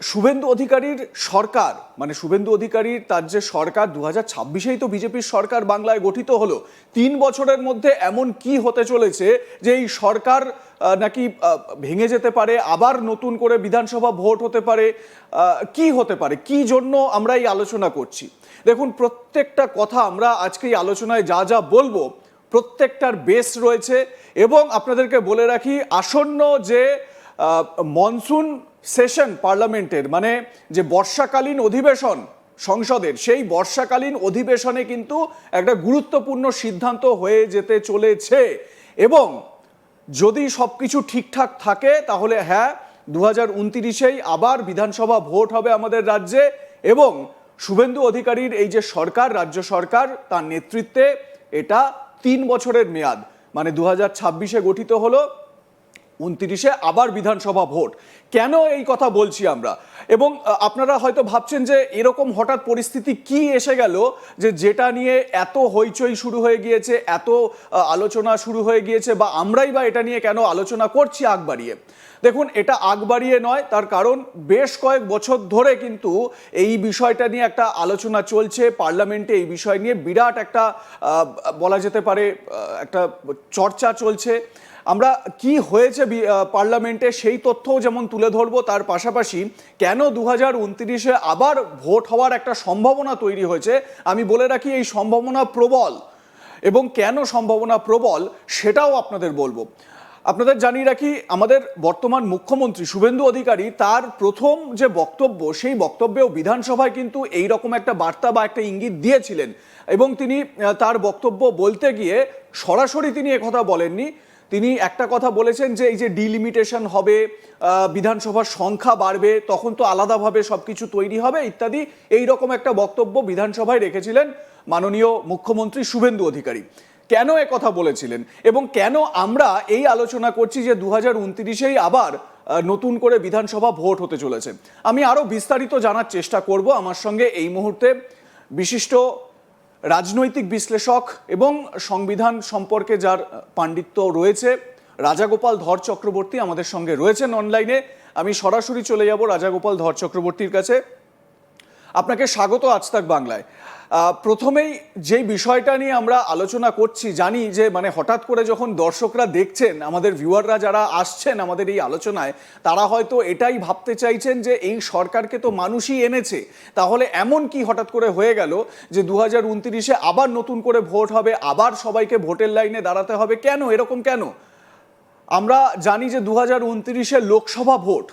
শুভেন্দু অধিকারীর সরকার, মানে শুভেন্দু অধিকারীর তার যে সরকার 2026-এই তো বিজেপির সরকার বাংলায় গঠিত হলো। 3 বছরের মধ্যে এমন কি হতে চলেছে যে এই সরকার নাকি ভেঙে যেতে পারে, আবার নতুন করে বিধানসভা ভোট হতে পারে, কি হতে পারে, কি জন্য আমরা এই আলোচনা করছি? দেখুন, প্রত্যেকটা কথা আমরা আজকে এই আলোচনায় যা যা বলবো প্রত্যেকটার বেস রয়েছে। এবং আপনাদেরকে বলে রাখি, আসন্ন যে মনসুন সেশন পার্লামেন্টের, মানে যে বর্ষাকালীন অধিবেশন সংসদের, সেই বর্ষাকালীন অধিবেশনে কিন্তু একটা গুরুত্বপূর্ণ সিদ্ধান্ত হয়ে যেতে চলেছে। এবং যদি সবকিছু ঠিকঠাক থাকে তাহলে হ্যাঁ, 2029-এই আবার বিধানসভা ভোট হবে আমাদের রাজ্যে। এবং শুভেন্দু অধিকারীর এই যে সরকার, রাজ্য সরকার, তার নেতৃত্বে এটা 3 বছরের মেয়াদ, মানে 2026-এ গঠিত হলো, 29-এ আবার বিধানসভা ভোট। কেন এই কথা বলছি আমরা? এবং আপনারা হয়তো ভাবছেন যে এরকম হঠাৎ পরিস্থিতি কি এসে গেল যে যেটা নিয়ে এত হইচই শুরু হয়ে গিয়েছে, এত আলোচনা শুরু হয়ে গিয়েছে, বা আমরাই বা এটা নিয়ে কেন আলোচনা করছি আগ বাড়িয়ে। দেখুন, এটা আগ বাড়িয়ে নয়, তার কারণ বেশ কয়েক বছর ধরে কিন্তু এই বিষয়টা নিয়ে একটা আলোচনা চলছে পার্লামেন্টে। এই বিষয় নিয়ে বিরাট একটা বলা যেতে পারে একটা চর্চা চলছে। আমরা কি হয়েছে পার্লামেন্টে সেই তথ্যও যেমন তুলে ধরবো, তার পাশাপাশি কেন 2029-এ আবার ভোট হওয়ার একটা সম্ভাবনা তৈরি হয়েছে। আমি বলে রাখি, এই সম্ভাবনা প্রবল, এবং কেন সম্ভাবনা প্রবল সেটাও আপনাদের বলবো। আপনাদের জানিয়ে রাখি, আমাদের বর্তমান মুখ্যমন্ত্রী শুভেন্দু অধিকারী তার প্রথম যে বক্তব্য, সেই বক্তব্যেও বিধানসভায় কিন্তু এই রকম একটা বার্তা বা একটা ইঙ্গিত দিয়েছিলেন। এবং তিনি তার বক্তব্য বলতে গিয়ে সরাসরি তিনি একথা বলেননি। তিনি একটা কথা বলেছেন যে এই যে ডিলিমিটেশন হবে, বিধানসভার সংখ্যা বাড়বে, তখন তো আলাদাভাবে সব কিছু তৈরি হবে ইত্যাদি, এই রকম একটা বক্তব্য বিধানসভায় রেখেছিলেন মাননীয় মুখ্যমন্ত্রী শুভেন্দু অধিকারী। কেন এ কথা বলেছিলেন এবং কেন আমরা এই আলোচনা করছি যে 2029-এই আবার নতুন করে বিধানসভা ভোট হতে চলেছে, আমি আরো বিস্তারিত জানার চেষ্টা করব। আমার সঙ্গে এই মুহূর্তে বিশিষ্ট রাজনৈতিক বিশ্লেষক এবং সংবিধান সম্পর্কে যার পাণ্ডিত্য রয়েছে, রাজাগোপাল ধর চক্রবর্তী আমাদের সঙ্গে রয়েছেন অনলাইনে। আমি সরাসরি চলে যাব রাজাগোপাল ধর চক্রবর্তীর কাছে। আপনাকে স্বাগত আজ তাক বাংলায়। প্রথমেই যেই বিষয়টা নিয়ে আমরা আলোচনা করছি, জানি যে মানে হঠাৎ করে যখন দর্শকরা দেখছেন, আমাদের ভিউয়াররা যারা আসছেন আমাদের এই আলোচনায়, তারা হয়তো এটাই ভাবতে চাইছেন যে এই সরকারকে তো মানুষই এনেছে, তাহলে এমন কি হঠাৎ করে হয়ে গেল যে 2029-এ আবার নতুন করে ভোট হবে, আবার সবাইকে ভোটের লাইনে দাঁড়াতে হবে, কেন এরকম কেন? আমরা জানি যে 2029-এ লোকসভা ভোট,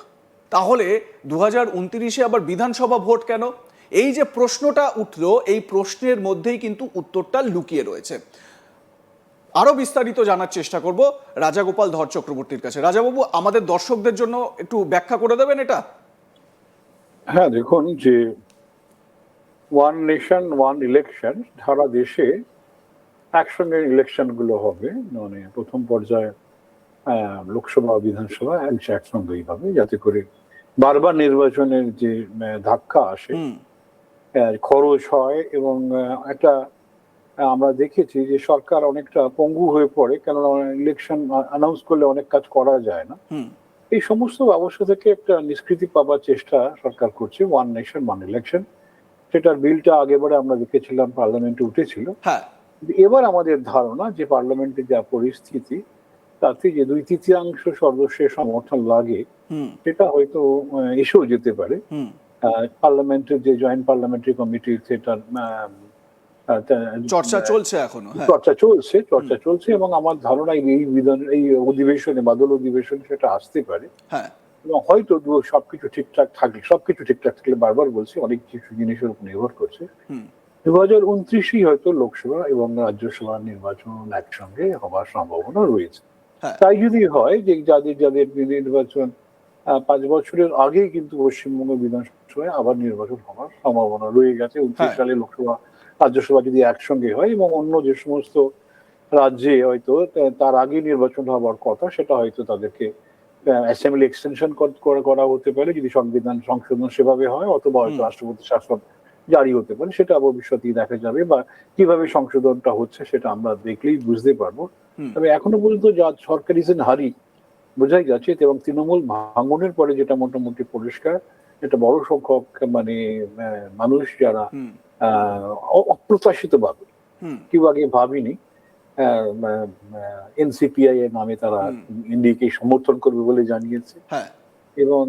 তাহলে 2029-এ আবার বিধানসভা ভোট কেন? এই যে প্রশ্নটা উঠলো, এই প্রশ্নের মধ্যেই কিন্তু উত্তরটা লুকিয়ে রয়েছে। আরো বিস্তারিত জানার চেষ্টা করব রাজাগোপাল ধর চক্রবর্তীর কাছে। রাজাবাবু, আমাদের দর্শকদের জন্য একটু ব্যাখ্যা করে দেবেন এটা? হ্যাঁ, দেখুন, যে ওয়ান নেশন ওয়ান ইলেকশন, সারা দেশে একসঙ্গে ইলেকশন গুলো হবে, মানে প্রথম পর্যায়ে লোকসভা বিধানসভা একসঙ্গেই হবে, যাতে করে বারবার নির্বাচনের যে ধাক্কা আসে, খরচ হয়, এবং একটা আমরা দেখেছি যে সরকার অনেকটা পঙ্গু হয়ে পড়ে, কেননা ইলেকশন অ্যানাউন্স করলে অনেক কাজ করা যায় না। এই সমস্ত ব্যবস্থা থেকে একটা নিষ্কৃতি পাবার চেষ্টা সরকার করছে, ওয়ান নেশন ওয়ান ইলেকশন। সেটার বিলটা আগেবারে আমরা দেখেছিলাম পার্লামেন্টে উঠেছিল। এবার আমাদের ধারণা যে পার্লামেন্টে যা পরিস্থিতি, তাতে যে 2/3 সদস্যের সমর্থন লাগে, সেটা হয়তো এসেও যেতে পারে। পার্লামেন্টের যে জয়েন্ট পার্লামেন্টারি কমিটি, সেটার চর্চা চলছে এখনো, চর্চা চলছে, এবং আমার ধারণা এই অধিবেশনে, বাদল অধিবেশনে সেটা আসতে পারে। এবং হয়তো সবকিছু ঠিকঠাক থাকলে, বারবার বলছি, অনেক কিছু জিনিসের উপর নির্ভর করছে, 2029-এই হয়তো লোকসভা এবং রাজ্যসভা নির্বাচন একসঙ্গে হওয়ার সম্ভাবনা রয়েছে। তাই যদি হয় যে যাদের নির্বাচন 5 বছরের আগেই কিন্তু পশ্চিমবঙ্গ বিধানসভায় আবার নির্বাচন হওয়ার সম্ভাবনা রয়ে গেছে। 29 সালে লোকসভা রাজ্যসভা যদি একসঙ্গে হয়, এবং অন্য যে সমস্ত রাজ্যে হয়তো তার আগে নির্বাচন হওয়ার কথা, সেটা হয়তো তাদেরকে অ্যাসেম্বলি এক্সটেনশন করা হতে পারে, যদি সংবিধান সংশোধন সেভাবে হয়, অথবা হয়তো রাষ্ট্রপতি শাসন জারি হতে পারে। সেটা ভবিষ্যতেই দেখা যাবে, বা কিভাবে সংশোধনটা হচ্ছে সেটা আমরা দেখলেই বুঝতে পারবো। তবে এখনো পর্যন্ত যা সরকার ইজ ইন হারি বোঝাই যাচ্ছে, এবং তৃণমূল ভাঙনের পরে যেটা মোটামুটি পরিষ্কার, একটা বড় সংখ্যক মানে মানুষ যারা অপ্রত্যাশিত ভাবে, কেউ আগে ভাবিনি এনসিপিআই এর নামে তারা ইন্ডিয়াকে সমর্থন করবে বলে জানিয়েছে। হ্যাঁ, এবং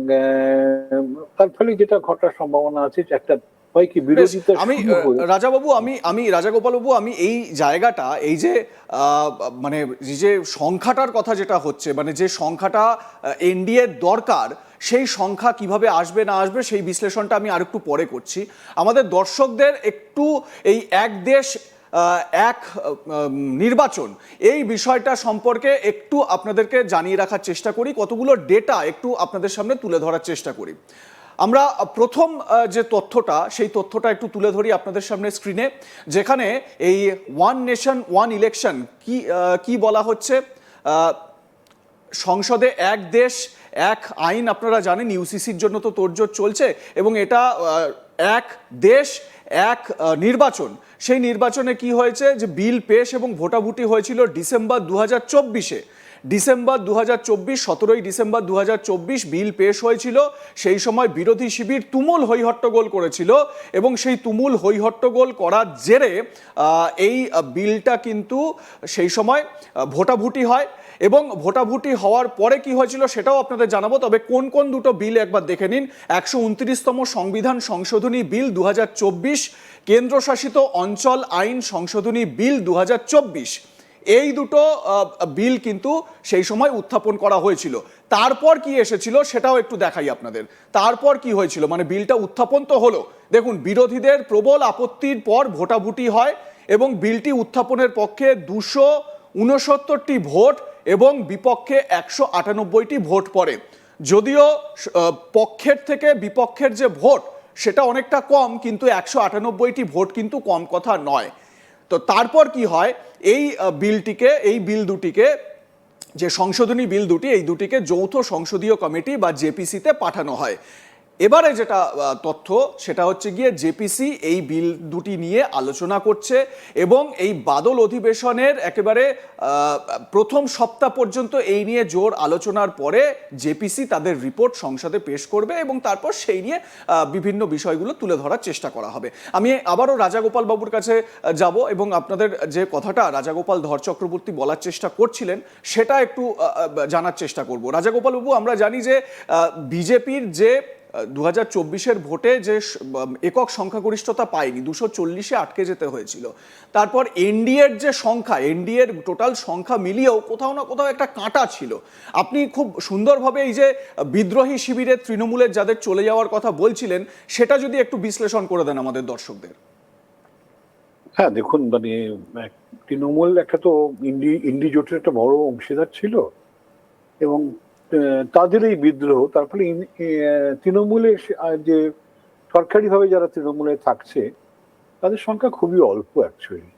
তার ফলে যেটা ঘটার সম্ভাবনা আছে যে একটা হয় কি বিরোধিতা আমি রাজাবাবু আমি রাজাগোপাল বাবু আমি এই জায়গাটা এই যে মানে যে সংখ্যাটার কথা যেটা হচ্ছে, মানে যে সংখ্যাটা এনডিএর দরকার, সেই সংখ্যা কিভাবে আসবে না আসবে সেই বিশ্লেষণটা আমি আরেকটু পরে করছি। আমাদের দর্শকদের একটু এই এক দেশ এক নির্বাচন এই বিষয়টা সম্পর্কে একটু আপনাদেরকে জানিয়ে রাখার চেষ্টা করি, কতগুলো ডেটা একটু আপনাদের সামনে তুলে ধরার চেষ্টা করি। আমরা প্রথম যে তথ্যটা সেই তথ্যটা একটু তুলে ধরি আপনাদের সামনে স্ক্রিনে, যেখানে এই ওয়ান নেশন ওয়ান ইলেকশন কি বলা হচ্ছে। সংসদে এক দেশ এক আইন আপনারা জানেন, ইউসিসির জন্য তো তোড়জোড় চলছে, এবং এটা এক দেশ এক নির্বাচন। সেই নির্বাচনে কি হয়েছে যে বিল পেশ এবং ভোটাভুটি হয়েছিল ডিসেম্বর 2024-এ। ডিসেম্বর 2024, 17ই ডিসেম্বর 2024 বিল পেশ হয়েছিল। সেই সময় বিরোধী শিবির তুমুল হৈহট্টগোল করেছিল, এবং সেই তুমুল হৈহট্টগোল করার জেরে এই বিলটা কিন্তু সেই সময় ভোটাভুটি হয়, এবং ভোটাভুটি হওয়ার পরে কি হয়েছিল সেটাও আপনাদের জানাবো। তবে কোন কোন দুটো বিল একবার দেখে নিন। 129তম সংবিধান সংশোধনী বিল 2024, কেন্দ্রশাসিত অঞ্চল আইন সংশোধনী বিল 2024, এই দুটো বিল কিন্তু সেই সময় উত্থাপন করা হয়েছিল। তারপর কি এসেছিল সেটাও একটু দেখাই আপনাদের। তারপর কি হয়েছিল, মানে বিলটা উত্থাপন তো হলো, দেখুন বিরোধীদের প্রবল আপত্তির পর ভোটাভুটি হয়, এবং বিলটি উত্থাপনের পক্ষে 269টি ভোট এবং বিপক্ষে 198টি ভোট পড়ে। যদিও পক্ষের থেকে বিপক্ষের যে ভোট সেটা অনেকটা কম, কিন্তু 198টি ভোট কিন্তু কম কথা নয়। তো তারপর কি হয়, এই বিল দুটিকে যে সংশোধনী বিল দুটি, এই দুটিকে যৌথ সংসদীয় কমিটি বা জেপিসিতে পাঠানো হয়। এবারে যেটা তথ্য সেটা হচ্ছে গিয়ে জেপিসি এই বিল দুটি নিয়ে আলোচনা করছে, এবং এই বাদল অধিবেশনের একেবারে প্রথম সপ্তাহ পর্যন্ত এই নিয়ে জোর আলোচনার পরে জেপিসি তাদের রিপোর্ট সংসদে পেশ করবে, এবং তারপর সেই নিয়ে বিভিন্ন বিষয়গুলো তুলে ধরার চেষ্টা করা হবে। আমি আবারও রাজাগোপাল বাবুর কাছে যাব, এবং আপনাদের যে কথাটা রাজাগোপাল ধর চক্রবর্তী বলার চেষ্টা করছিলেন সেটা একটু জানার চেষ্টা করব। রাজাগোপাল বাবু, আমরা জানি যে বিজেপির যে 2024-এর ভোটে যে একক সংখ্যাগরিষ্ঠতা পায়নি, 240-এ আটকে যেতে হয়েছিল। তারপর এনডিএর যে সংখ্যা, এনডিএর টোটাল সংখ্যা মিলিয়েও কোথাও না কোথাও একটা কাঁটা ছিল। আপনি খুব সুন্দরভাবে এই যে বিদ্রোহী শিবিরের তৃণমূলের যাদের চলে যাওয়ার কথা বলছিলেন সেটা যদি একটু বিশ্লেষণ করে দেন আমাদের দর্শকদের। হ্যাঁ দেখুন, মানে তৃণমূল একটা তো ইন্ডি জোটের একটা বড় অংশীদার ছিল, এবং তাদের এই বিদ্রোহ, তারপরে তৃণমূলে যে সরকারিভাবে যারা তৃণমূলে থাকছে তাদের সংখ্যা খুবই অল্প অ্যাকচুয়ালি।